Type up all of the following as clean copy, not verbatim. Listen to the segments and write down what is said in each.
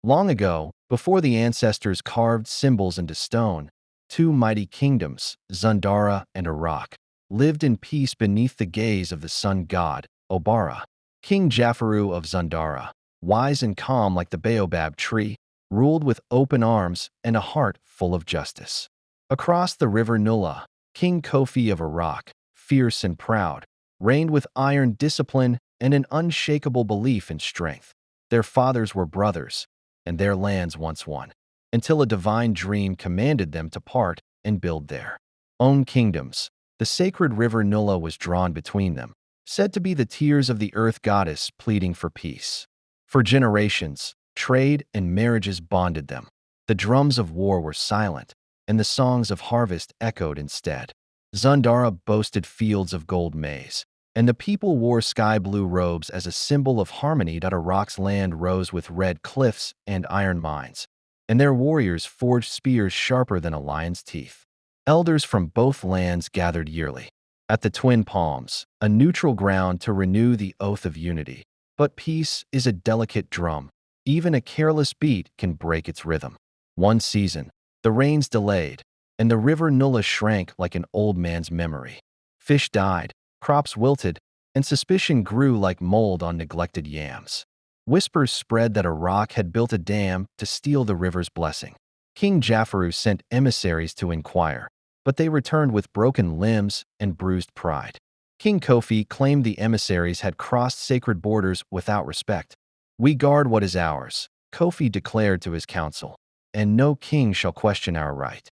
Long ago, before the ancestors carved symbols into stone, two mighty kingdoms, Zundara and Iraq, lived in peace beneath the gaze of the sun god, Obara. King Jafaru of Zundara, wise and calm like the baobab tree, ruled with open arms and a heart full of justice. Across the river Nula, King Kofi of Iraq, fierce and proud, reigned with iron discipline and an unshakable belief in strength. Their fathers were brothers, and their lands once one, until a divine dream commanded them to part and build their own kingdoms. The sacred river Nula was drawn between them, said to be the tears of the earth goddess pleading for peace. For generations, trade and marriages bonded them. The drums of war were silent, and the songs of harvest echoed instead. Zundara boasted fields of gold maize, and the people wore sky-blue robes as a symbol of harmony. Iraq's land rose with red cliffs and iron mines, and their warriors forged spears sharper than a lion's teeth. Elders from both lands gathered yearly at the Twin Palms, a neutral ground to renew the oath of unity. But peace is a delicate drum. Even a careless beat can break its rhythm. One season, the rains delayed, and the river Nula shrank like an old man's memory. Fish died, crops wilted, and suspicion grew like mold on neglected yams. Whispers spread that Iraq had built a dam to steal the river's blessing. King Jafaru sent emissaries to inquire, but they returned with broken limbs and bruised pride. King Kofi claimed the emissaries had crossed sacred borders without respect. "We guard what is ours," Kofi declared to his council, "and no king shall question our right."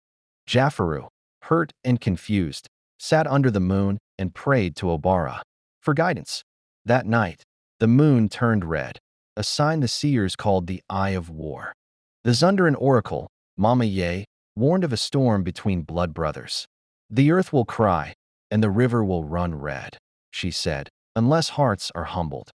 Jafaru, hurt and confused, sat under the moon and prayed to Obara for guidance. That night, the moon turned red, a sign the seers called the Eye of War. The Zundaran oracle, Mama Ye, warned of a storm between blood brothers. "The earth will cry, and the river will run red," she said, "unless hearts are humbled."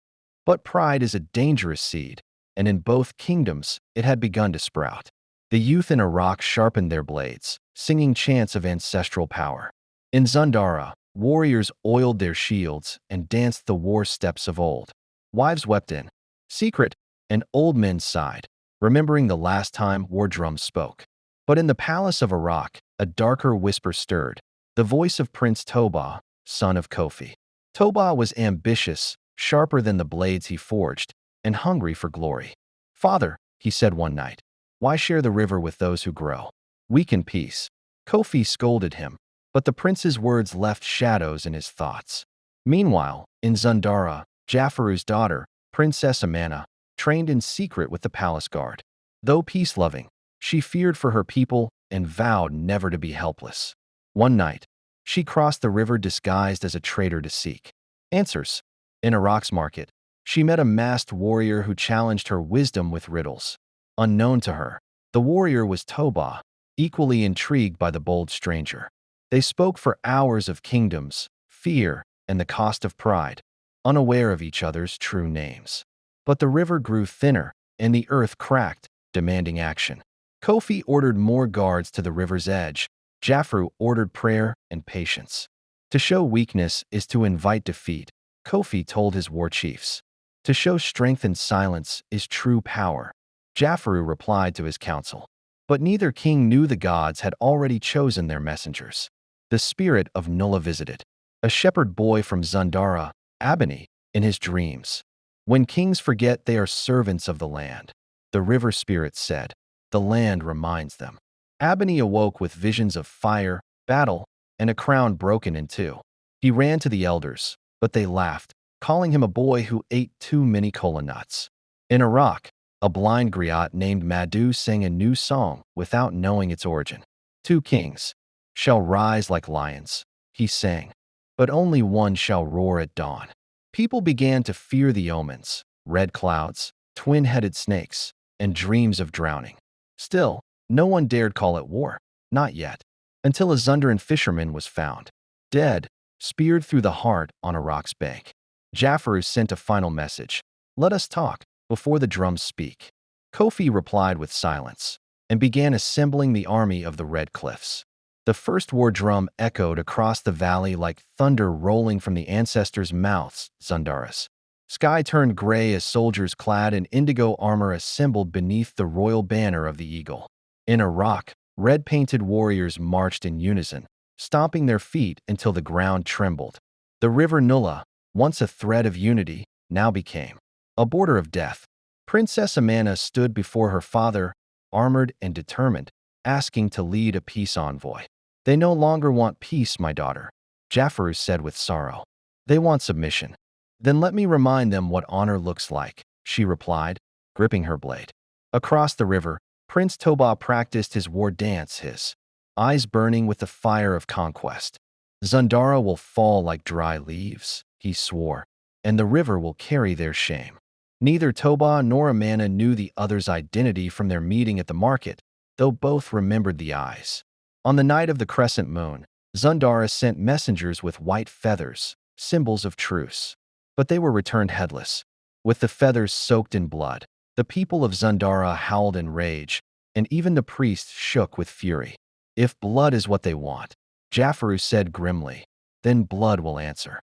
But pride is a dangerous seed, and in both kingdoms it had begun to sprout. The youth in Iraq sharpened their blades, singing chants of ancestral power. In Zundara, warriors oiled their shields and danced the war steps of old. Wives wept in secret, and old men sighed, remembering the last time war drums spoke. But in the palace of Iraq, a darker whisper stirred, the voice of Prince Toba, son of Kofi. Toba was ambitious, sharper than the blades he forged, and hungry for glory. "Father," he said one night, "why share the river with those who grow weak in peace?" Kofi scolded him, but the prince's words left shadows in his thoughts. Meanwhile, in Zundara, Jafaru's daughter, Princess Amana, trained in secret with the palace guard. Though peace-loving, she feared for her people and vowed never to be helpless. One night, she crossed the river disguised as a trader to seek answers. In Iraq's market, she met a masked warrior who challenged her wisdom with riddles. Unknown to her, the warrior was Toba, equally intrigued by the bold stranger. They spoke for hours of kingdoms, fear, and the cost of pride, unaware of each other's true names. But the river grew thinner, and the earth cracked, demanding action. Kofi ordered more guards to the river's edge. Jafaru ordered prayer and patience. To show weakness is to invite defeat, Kofi told his war chiefs. To show strength in silence is true power, Jafaru replied to his council. But neither king knew the gods had already chosen their messengers. The spirit of Nula visited a shepherd boy from Zundara, Abani, in his dreams. "When kings forget they are servants of the land," the river spirit said, "the land reminds them." Abani awoke with visions of fire, battle, and a crown broken in two. He ran to the elders, but they laughed, calling him a boy who ate too many kola nuts. In Iraq, a blind griot named Madhu sang a new song without knowing its origin. "Two kings shall rise like lions," he sang, "but only one shall roar at dawn." People began to fear the omens, red clouds, twin-headed snakes, and dreams of drowning. Still, no one dared call it war, not yet, until a Zundaran fisherman was found, dead, speared through the heart on Iraq's bank. Jafaru sent a final message, "Let us talk, before the drums speak." Kofi replied with silence, and began assembling the army of the Red Cliffs. The first war drum echoed across the valley like thunder rolling from the ancestors' mouths, Zundaras. Sky turned gray as soldiers clad in indigo armor assembled beneath the royal banner of the eagle. In Iraq, red-painted warriors marched in unison, stomping their feet until the ground trembled. The river Nulla, once a thread of unity, now became a border of death. Princess Amana stood before her father, armored and determined, asking to lead a peace envoy. "They no longer want peace, my daughter," Jafaru said with sorrow. "They want submission." "Then let me remind them what honor looks like," she replied, gripping her blade. Across the river, Prince Toba practiced his war dance, his eyes burning with the fire of conquest. "Zundara will fall like dry leaves," he swore, "and the river will carry their shame." Neither Toba nor Amana knew the other's identity from their meeting at the market, though both remembered the eyes. On the night of the crescent moon, Zundara sent messengers with white feathers, symbols of truce. But they were returned headless, with the feathers soaked in blood. The people of Zundara howled in rage, and even the priests shook with fury. "If blood is what they want," Jafaru said grimly, "then blood will answer."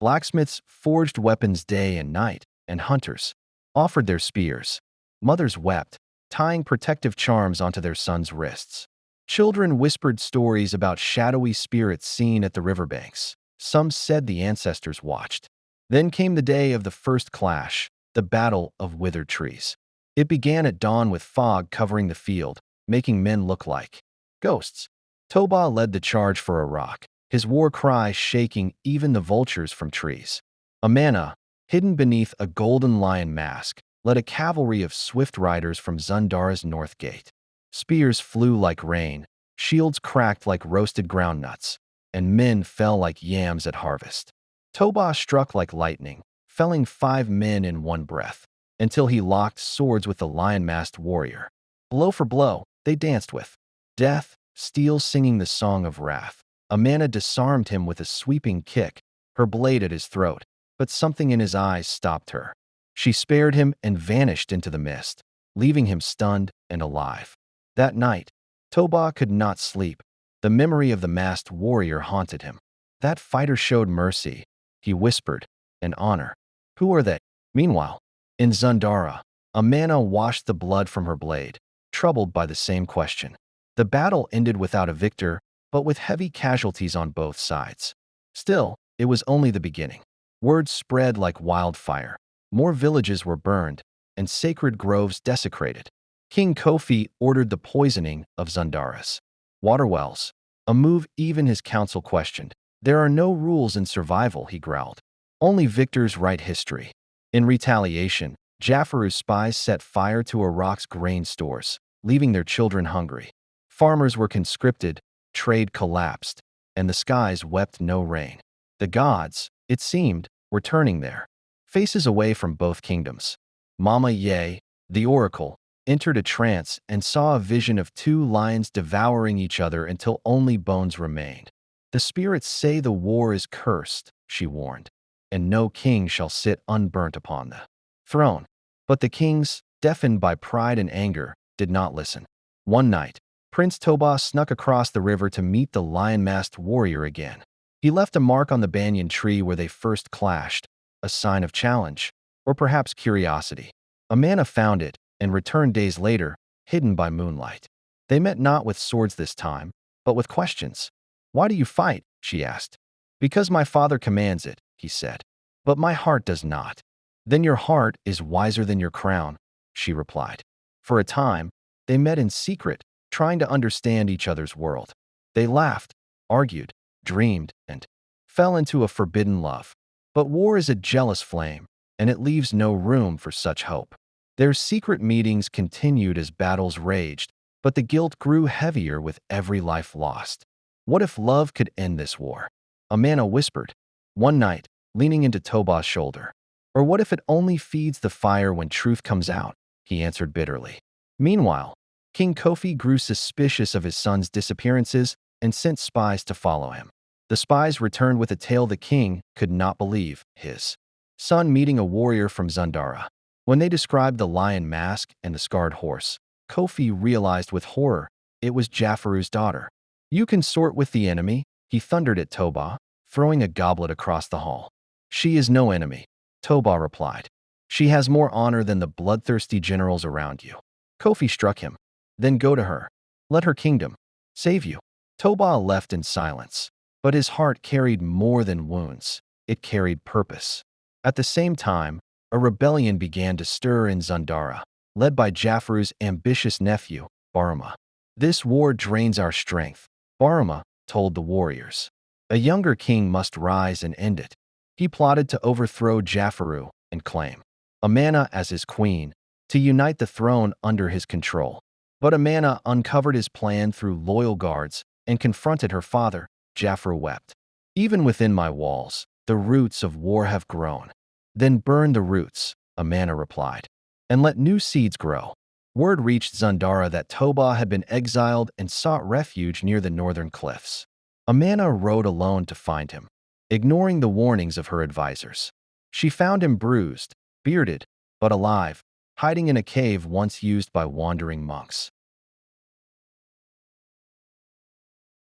Blacksmiths forged weapons day and night, and hunters offered their spears. Mothers wept, tying protective charms onto their sons' wrists. Children whispered stories about shadowy spirits seen at the riverbanks. Some said the ancestors watched. Then came the day of the first clash, the Battle of Withered Trees. It began at dawn with fog covering the field, making men look like ghosts. Toba led the charge for Iraq, his war cry shaking even the vultures from trees. Amana, hidden beneath a golden lion mask, led a cavalry of swift riders from Zundara's north gate. Spears flew like rain, shields cracked like roasted groundnuts, and men fell like yams at harvest. Toba struck like lightning, felling 5 men in one breath, until he locked swords with the lion-masked warrior. Blow for blow, they danced with death, steel singing the song of wrath. Amana disarmed him with a sweeping kick, her blade at his throat, but something in his eyes stopped her. She spared him and vanished into the mist, leaving him stunned and alive. That night, Toba could not sleep. The memory of the masked warrior haunted him. "That fighter showed mercy," he whispered, "and honor. Who are they?" Meanwhile, in Zundara, Amana washed the blood from her blade, troubled by the same question. The battle ended without a victor, but with heavy casualties on both sides. Still, it was only the beginning. Word spread like wildfire. More villages were burned, and sacred groves desecrated. King Kofi ordered the poisoning of Zundara's water wells, a move even his council questioned. "There are no rules in survival," he growled. "Only victors write history." In retaliation, Jafaru's spies set fire to Iraq's grain stores, leaving their children hungry. Farmers were conscripted, trade collapsed, and the skies wept no rain. The gods, it seemed, were turning their faces away from both kingdoms. Mama Ye, the oracle, entered a trance and saw a vision of 2 lions devouring each other until only bones remained. "The spirits say the war is cursed," she warned, "and no king shall sit unburnt upon the throne." But the kings, deafened by pride and anger, did not listen. One night, Prince Toba snuck across the river to meet the lion-masked warrior again. He left a mark on the banyan tree where they first clashed, a sign of challenge, or perhaps curiosity. Amana found it and returned days later, hidden by moonlight. They met not with swords this time, but with questions. "Why do you fight?" she asked. "Because my father commands it," he said. "But my heart does not." "Then your heart is wiser than your crown," she replied. For a time, they met in secret, trying to understand each other's world. They laughed, argued, dreamed, and fell into a forbidden love. But war is a jealous flame, and it leaves no room for such hope. Their secret meetings continued as battles raged, but the guilt grew heavier with every life lost. "What if love could end this war?" Amana whispered, one night, leaning into Toba's shoulder. "Or what if it only feeds the fire when truth comes out?" he answered bitterly. Meanwhile, King Kofi grew suspicious of his son's disappearances and sent spies to follow him. The spies returned with a tale the king could not believe: his son meeting a warrior from Zundara. When they described the lion mask and the scarred horse, Kofi realized with horror it was Jafaru's daughter. "You consort with the enemy," he thundered at Toba, throwing a goblet across the hall. "She is no enemy." Toba replied. She has more honor than the bloodthirsty generals around you. Kofi struck him. Then go to her. Let her kingdom save you. Toba left in silence, but his heart carried more than wounds. It carried purpose. At the same time, a rebellion began to stir in Zandara, led by Jaffru's ambitious nephew, Baruma. This war drains our strength, Baruma told the warriors. A younger king must rise and end it. He plotted to overthrow Jaffru and claim Amana as his queen, to unite the throne under his control. But Amana uncovered his plan through loyal guards and confronted her father. Jaffru wept. Even within my walls, the roots of war have grown. Then burn the roots, Amana replied, and let new seeds grow. Word reached Zandara that Toba had been exiled and sought refuge near the northern cliffs. Amana rode alone to find him, ignoring the warnings of her advisors. She found him bruised, bearded, but alive, hiding in a cave once used by wandering monks.